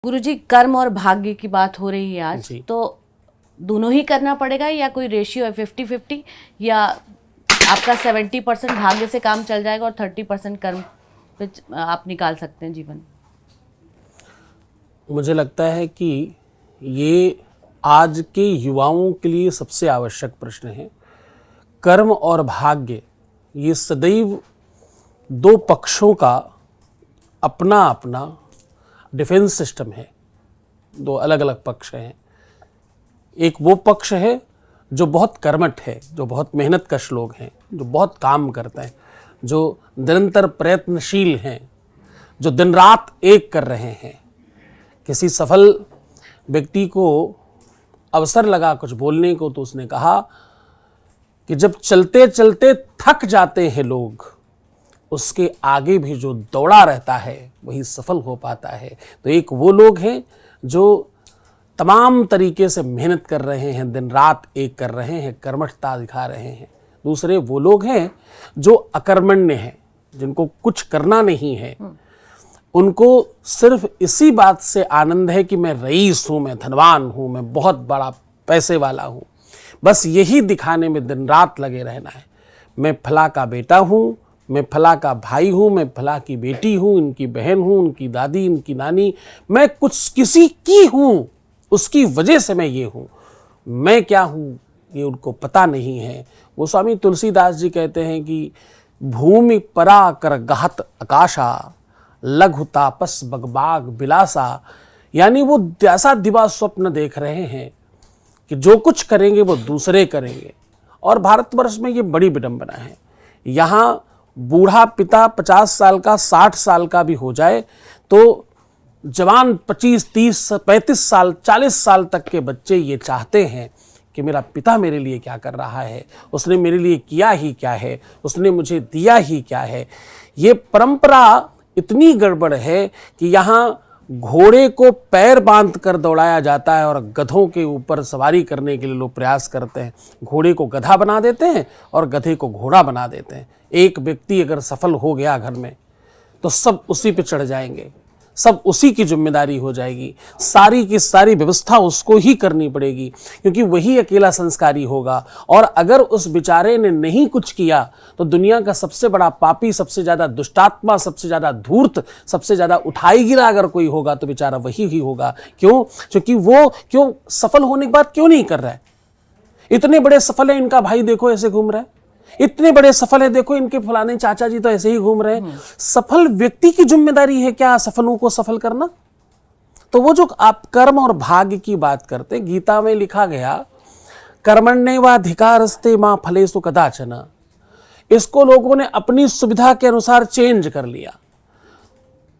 गुरुजी, कर्म और भाग्य की बात हो रही है आज, तो दोनों ही करना पड़ेगा या कोई रेशियो है 50-50, या आपका 70% भाग्य से काम चल जाएगा और 30% कर्म पे आप निकाल सकते हैं जीवन? मुझे लगता है कि ये आज के युवाओं के लिए सबसे आवश्यक प्रश्न है। कर्म और भाग्य ये सदैव दो पक्षों का अपना अपना डिफेंस सिस्टम है। दो अलग अलग पक्ष हैं। एक वो पक्ष है जो बहुत कर्मठ है, जो बहुत मेहनतकश लोग हैं, जो बहुत काम करते हैं, जो निरंतर प्रयत्नशील हैं, जो दिन रात एक कर रहे हैं। किसी सफल व्यक्ति को अवसर लगा कुछ बोलने को, तो उसने कहा कि जब चलते चलते थक जाते हैं लोग, उसके आगे भी जो दौड़ा रहता है वही सफल हो पाता है। तो एक वो लोग हैं जो तमाम तरीके से मेहनत कर रहे हैं, दिन रात एक कर रहे हैं, कर्मठता दिखा रहे हैं। दूसरे वो लोग हैं जो अकर्मण्य हैं, जिनको कुछ करना नहीं है। उनको सिर्फ इसी बात से आनंद है कि मैं रईस हूँ, मैं धनवान हूँ, मैं बहुत बड़ा पैसे वाला हूँ। बस यही दिखाने में दिन रात लगे रहना है। मैं फला का बेटा हूँ, मैं फला का भाई हूँ, मैं फला की बेटी हूँ, इनकी बहन हूँ, इनकी दादी, इनकी नानी, मैं कुछ किसी की हूँ, उसकी वजह से मैं ये हूँ। मैं क्या हूँ ये उनको पता नहीं है। वो स्वामी तुलसीदास जी कहते हैं कि भूमि परा कर गहत आकाशा, लघु तापस बगबाग बिलासा। यानी वो ऐसा दिवा स्वप्न देख रहे हैं कि जो कुछ करेंगे वो दूसरे करेंगे। और भारतवर्ष में ये बड़ी विडंबना है। यहाँ बूढ़ा पिता 50 साल का, 60 साल का भी हो जाए तो जवान 25, 30, 35 साल, 40 साल तक के बच्चे ये चाहते हैं कि मेरा पिता मेरे लिए क्या कर रहा है, उसने मेरे लिए किया ही क्या है, उसने मुझे दिया ही क्या है। ये परंपरा इतनी गड़बड़ है कि यहाँ घोड़े को पैर बांध कर दौड़ाया जाता है और गधों के ऊपर सवारी करने के लिए लोग प्रयास करते हैं। घोड़े को गधा बना देते हैं और गधे को घोड़ा बना देते हैं। एक व्यक्ति अगर सफल हो गया घर में तो सब उसी पे चढ़ जाएंगे, सब उसी की जिम्मेदारी हो जाएगी, सारी की सारी व्यवस्था उसको ही करनी पड़ेगी, क्योंकि वही अकेला संस्कारी होगा। और अगर उस बेचारे ने नहीं कुछ किया तो दुनिया का सबसे बड़ा पापी, सबसे ज्यादा दुष्टात्मा, सबसे ज्यादा धूर्त, सबसे ज्यादा उठाई गिरा अगर कोई होगा तो बेचारा वही ही होगा। क्यों? क्योंकि वो क्यों सफल होने के बाद क्यों नहीं कर रहा है? इतने बड़े सफल है, इनका भाई देखो ऐसे घूम रहा है, इतने बड़े सफल है, देखो इनके फलाने चाचा जी तो ऐसे ही घूम रहे हैं। सफल व्यक्ति की जिम्मेदारी है क्या सफलों को सफल करना? तो वो जो आप कर्म और भाग्य की बात करते, गीता में लिखा गया कर्मण्येवाधिकारस्ते मां फलेषु कदाचन, इसको लोगों ने अपनी सुविधा के अनुसार चेंज कर लिया।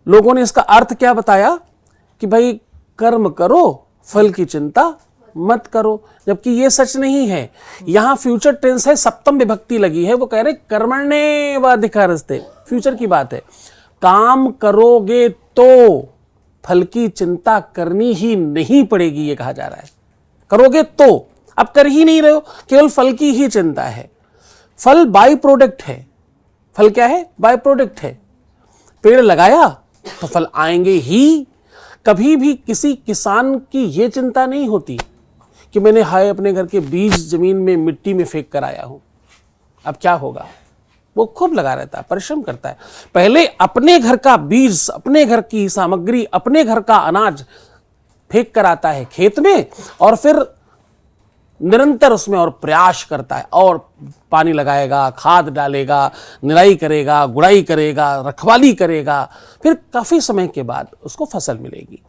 लोगों ने इसका अर्थ क्या बताया कि भाई कर्म करो, फल की चिंता मत करो, जबकि ये सच नहीं है। यहां फ्यूचर टेंस है, सप्तम विभक्ति लगी है। वो कह रहे कर्मण्येवाधिकारस्ते, फ्यूचर की बात है। काम करोगे तो फल की चिंता करनी ही नहीं पड़ेगी, ये कहा जा रहा है। करोगे तो, अब कर ही नहीं रहे हो, केवल फल की ही चिंता है। फल बाई प्रोडक्ट है। फल क्या है? बाई प्रोडक्ट है। पेड़ लगाया तो फल आएंगे ही। कभी भी किसी किसान की यह चिंता नहीं होती कि मैंने हाय अपने घर के बीज जमीन में मिट्टी में फेंक कर आया हूं, अब क्या होगा। वो खूब लगा रहता है, परिश्रम करता है। पहले अपने घर का बीज, अपने घर की सामग्री, अपने घर का अनाज फेंक कर आता है खेत में, और फिर निरंतर उसमें और प्रयास करता है, और पानी लगाएगा, खाद डालेगा, निराई करेगा, गुड़ाई करेगा, रखवाली करेगा, फिर काफी समय के बाद उसको फसल मिलेगी।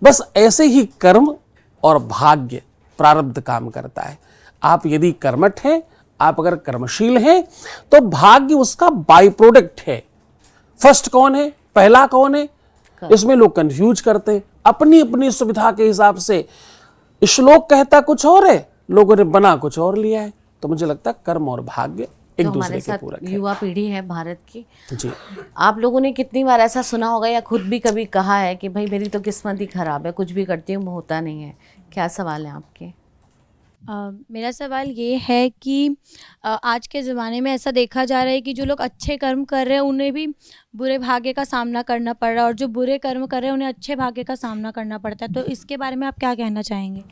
बस ऐसे ही कर्म और भाग्य, प्रारब्ध काम करता है। आप यदि कर्मठ हैं, आप अगर कर्मशील हैं, तो भाग्य उसका बाई प्रोडक्ट है। फर्स्ट कौन है, पहला कौन है, इसमें लोग कंफ्यूज करते हैं अपनी अपनी सुविधा के हिसाब से। श्लोक कहता कुछ और है, लोगों ने बना कुछ और लिया है। तो मुझे लगता है कर्म और भाग्य एक दूसरे के पूरक है। युवा पीढ़ी है भारत की जी, आप लोगों ने कितनी बार ऐसा सुना होगा या खुद भी कभी कहा है कि भाई मेरी तो किस्मत ही खराब है, कुछ भी करती हूँ वो होता नहीं है? क्या सवाल है आपके? मेरा सवाल ये है कि आज के ज़माने में ऐसा देखा जा रहा है कि जो लोग अच्छे कर्म कर रहे हैं उन्हें भी बुरे भाग्य का सामना करना पड़ रहा है, और जो बुरे कर्म कर रहे हैं उन्हें अच्छे भाग्य का सामना करना पड़ता है। तो इसके बारे में आप क्या कहना चाहेंगे?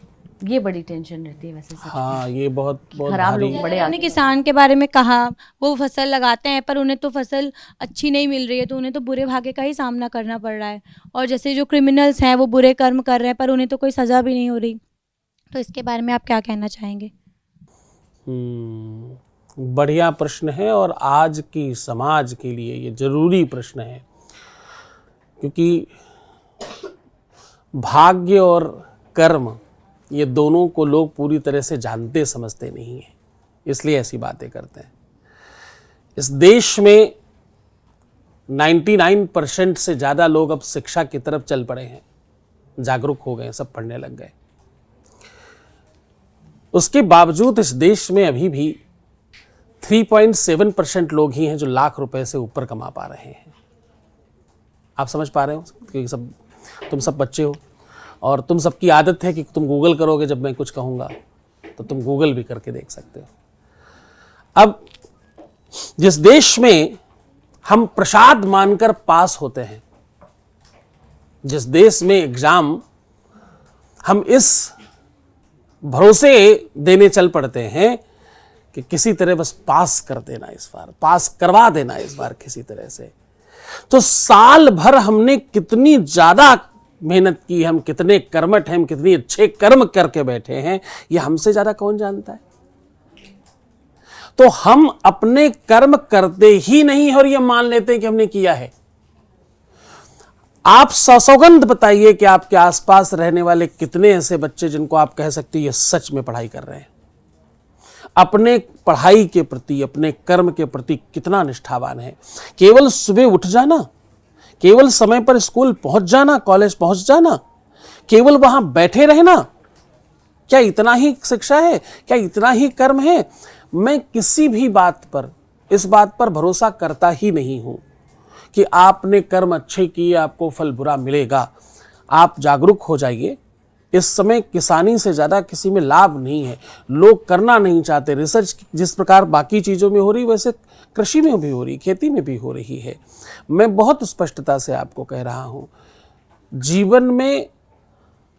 ये बड़ी टेंशन रहती है वैसे सच में। हाँ, ये बहुत बहुत खराब भारी लोग बड़े आपने किसान के बारे में कहा, वो फसल लगाते हैं पर उन्हें तो फसल अच्छी नहीं मिल रही है, तो उन्हें तो बुरे भाग्य का ही सामना करना पड़ रहा है। और जैसे जो क्रिमिनल्स हैं वो बुरे कर्म कर रहे हैं पर उन्हें तो कोई सज़ा भी नहीं हो रही। तो इसके बारे में आप क्या कहना चाहेंगे? बढ़िया प्रश्न है और आज की समाज के लिए ये जरूरी प्रश्न है, क्योंकि भाग्य और कर्म ये दोनों को लोग पूरी तरह से जानते समझते नहीं हैं, इसलिए ऐसी बातें करते हैं। इस देश में 99% से ज़्यादा लोग अब शिक्षा की तरफ चल पड़े हैं, जागरूक हो गए, सब पढ़ने लग गए। उसके बावजूद इस देश में अभी भी 3.7% लोग ही हैं जो लाख रुपए से ऊपर कमा पा रहे हैं। आप समझ पा रहे हो कि तुम सब बच्चे हो और तुम सबकी आदत है कि तुम गूगल करोगे, जब मैं कुछ कहूँगा तो तुम गूगल भी करके देख सकते हो। अब जिस देश में हम प्रसाद मानकर पास होते हैं, जिस देश में एग्जाम हम इस भरोसे देने चल पड़ते हैं कि किसी तरह बस पास कर देना, इस बार पास करवा देना इस बार किसी तरह से, तो साल भर हमने कितनी ज्यादा मेहनत की, हम कितने कर्मठ हैं, हम कितनी अच्छे कर्म करके बैठे हैं, ये हमसे ज्यादा कौन जानता है। तो हम अपने कर्म करते ही नहीं और ये मान लेते हैं कि हमने किया है। आप सौगंध बताइए कि आपके आसपास रहने वाले कितने ऐसे बच्चे जिनको आप कह सकते हैं ये सच में पढ़ाई कर रहे हैं, अपने पढ़ाई के प्रति, अपने कर्म के प्रति कितना निष्ठावान है। केवल सुबह उठ जाना, केवल समय पर स्कूल पहुंच जाना, कॉलेज पहुंच जाना, केवल वहां बैठे रहना, क्या इतना ही शिक्षा है? क्या इतना ही कर्म है? मैं किसी भी बात पर, इस बात पर भरोसा करता ही नहीं हूं कि आपने कर्म अच्छे किए आपको फल बुरा मिलेगा। आप जागरूक हो जाइए। इस समय किसानी से ज़्यादा किसी में लाभ नहीं है, लोग करना नहीं चाहते। रिसर्च जिस प्रकार बाकी चीज़ों में हो रही वैसे कृषि में भी हो रही, खेती में भी हो रही है। मैं बहुत स्पष्टता से आपको कह रहा हूँ, जीवन में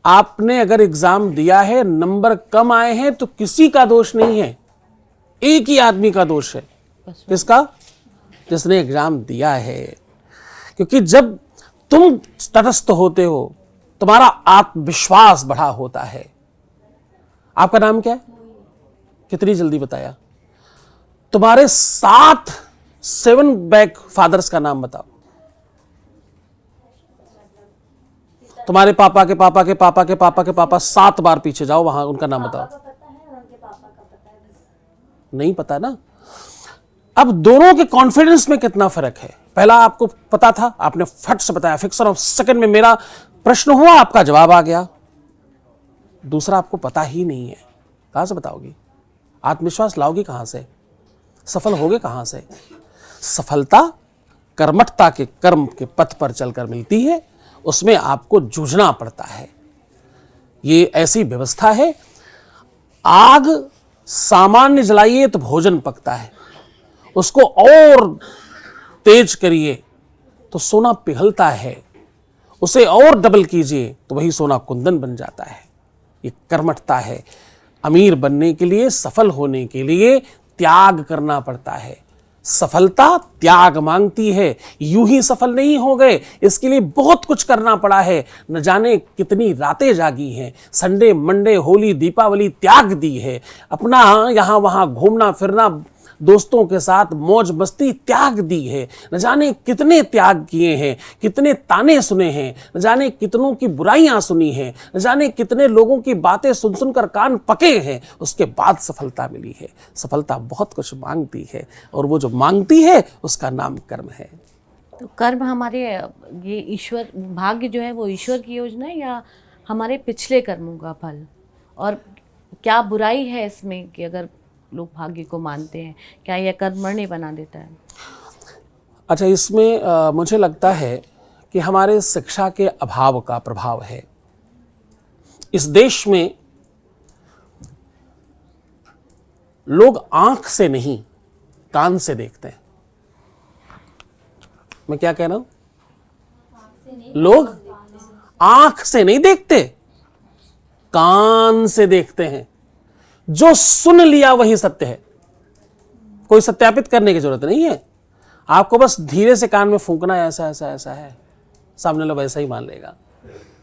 आपने अगर एग्ज़ाम दिया है, नंबर कम आए हैं तो किसी का दोष नहीं है, एक ही आदमी का दोष है। किसका? जिसने एग्ज़ाम दिया है। क्योंकि जब तुम तटस्थ होते हो, तुम्हारा आत्मविश्वास बढ़ा होता है। आपका नाम क्या है? कितनी जल्दी बताया। तुम्हारे 7 बैक फादर्स का नाम बताओ। तुम्हारे पापा के पापा के पापा के पापा के पापा 7 बार पीछे जाओ, वहां उनका नाम बताओ। नहीं पता ना। अब दोनों के कॉन्फिडेंस में कितना फर्क है। पहला आपको पता था, आपने फट से बताया, फ्रैक्शन ऑफ सेकंड में मेरा प्रश्न हुआ, आपका जवाब आ गया। दूसरा आपको पता ही नहीं है, कहां से बताओगी? आत्मविश्वास लाओगी कहां से? सफल होगे कहां से? सफलता कर्मठता के कर्म के पथ पर चलकर मिलती है, उसमें आपको जूझना पड़ता है। ये ऐसी व्यवस्था है, आग सामान्य जलाइए तो भोजन पकता है, उसको और तेज करिए तो सोना पिघलता है, उसे और डबल कीजिए तो वही सोना कुंदन बन जाता है। ये कर्मठता है। अमीर बनने के लिए, सफल होने के लिए त्याग करना पड़ता है। सफलता त्याग मांगती है। यूं ही सफल नहीं हो गए, इसके लिए बहुत कुछ करना पड़ा है। न जाने कितनी रातें जागी हैं, संडे मंडे होली दीपावली त्याग दी है। अपना यहाँ वहाँ घूमना फिरना, दोस्तों के साथ मौज मस्ती त्याग दी है। न जाने कितने त्याग किए हैं, कितने ताने सुने हैं, न जाने कितनों की बुराइयां सुनी हैं, न जाने कितने लोगों की बातें सुन सुनकर कान पके हैं। उसके बाद सफलता मिली है। सफलता बहुत कुछ मांगती है और वो जो मांगती है उसका नाम कर्म है। तो कर्म हमारे, ये ईश्वर, भाग्य जो है वो ईश्वर की योजना है या हमारे पिछले कर्मों का फल? और क्या बुराई है इसमें कि अगर लोग भाग्य को मानते हैं, क्या यह कर्मण्य बना देता है? अच्छा, इसमें मुझे लगता है कि हमारे शिक्षा के अभाव का प्रभाव है। इस देश में लोग आंख से नहीं कान से देखते हैं। मैं क्या कह रहा हूं? लोग आंख से नहीं देखते, कान से देखते हैं। जो सुन लिया वही सत्य है, कोई सत्यापित करने की जरूरत नहीं है। आपको बस धीरे से कान में फूंकना है, ऐसा ऐसा ऐसा है, सामने वाला वैसा ही मान लेगा।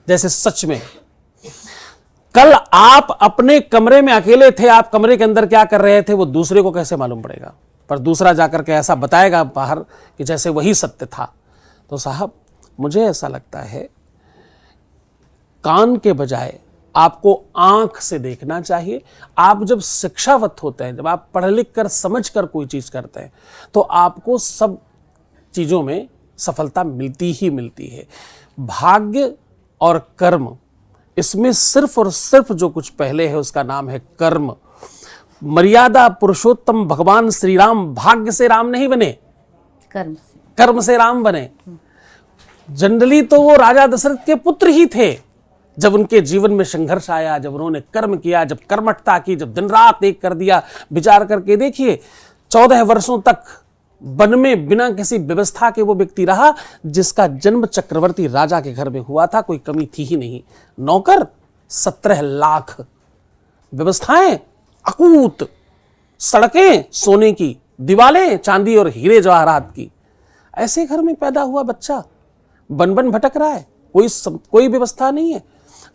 जैसे सच में कल आप अपने कमरे में अकेले थे, आप कमरे के अंदर क्या कर रहे थे वो दूसरे को कैसे मालूम पड़ेगा, पर दूसरा जाकर के ऐसा बताएगा बाहर कि जैसे वही सत्य था। तो साहब मुझे ऐसा लगता है कान के बजाय आपको आंख से देखना चाहिए। आप जब शिक्षावत होते हैं, जब आप पढ़ लिख कर समझ कर कोई चीज करते हैं, तो आपको सब चीजों में सफलता मिलती ही मिलती है। भाग्य और कर्म, इसमें सिर्फ और सिर्फ जो कुछ पहले है उसका नाम है कर्म। मर्यादा पुरुषोत्तम भगवान श्री राम भाग्य से राम नहीं बने, कर्म से राम बने। जनरली तो वो राजा दशरथ के पुत्र ही थे। जब उनके जीवन में संघर्ष आया, जब उन्होंने कर्म किया, जब कर्मठता की, जब दिन रात एक कर दिया, विचार करके देखिए 14 वर्षों तक वन में बिना किसी व्यवस्था के वो व्यक्ति रहा जिसका जन्म चक्रवर्ती राजा के घर में हुआ था। कोई कमी थी ही नहीं। नौकर 17 लाख, व्यवस्थाएं अकूत, सड़कें सोने की, दीवारें चांदी और हीरे जवाहरात की। ऐसे घर में पैदा हुआ बच्चा बन बन भटक रहा है, कोई व्यवस्था नहीं है।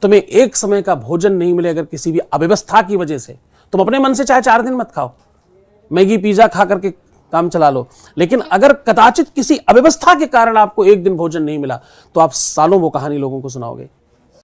तुम्हें एक समय का भोजन नहीं मिले अगर किसी भी अव्यवस्था की वजह से, तुम अपने मन से चाहे 4 दिन मत खाओ, मैगी पिज्जा खा करके काम चला लो, लेकिन अगर कदाचित किसी अव्यवस्था के कारण आपको एक दिन भोजन नहीं मिला तो आप सालों वो कहानी लोगों को सुनाओगे।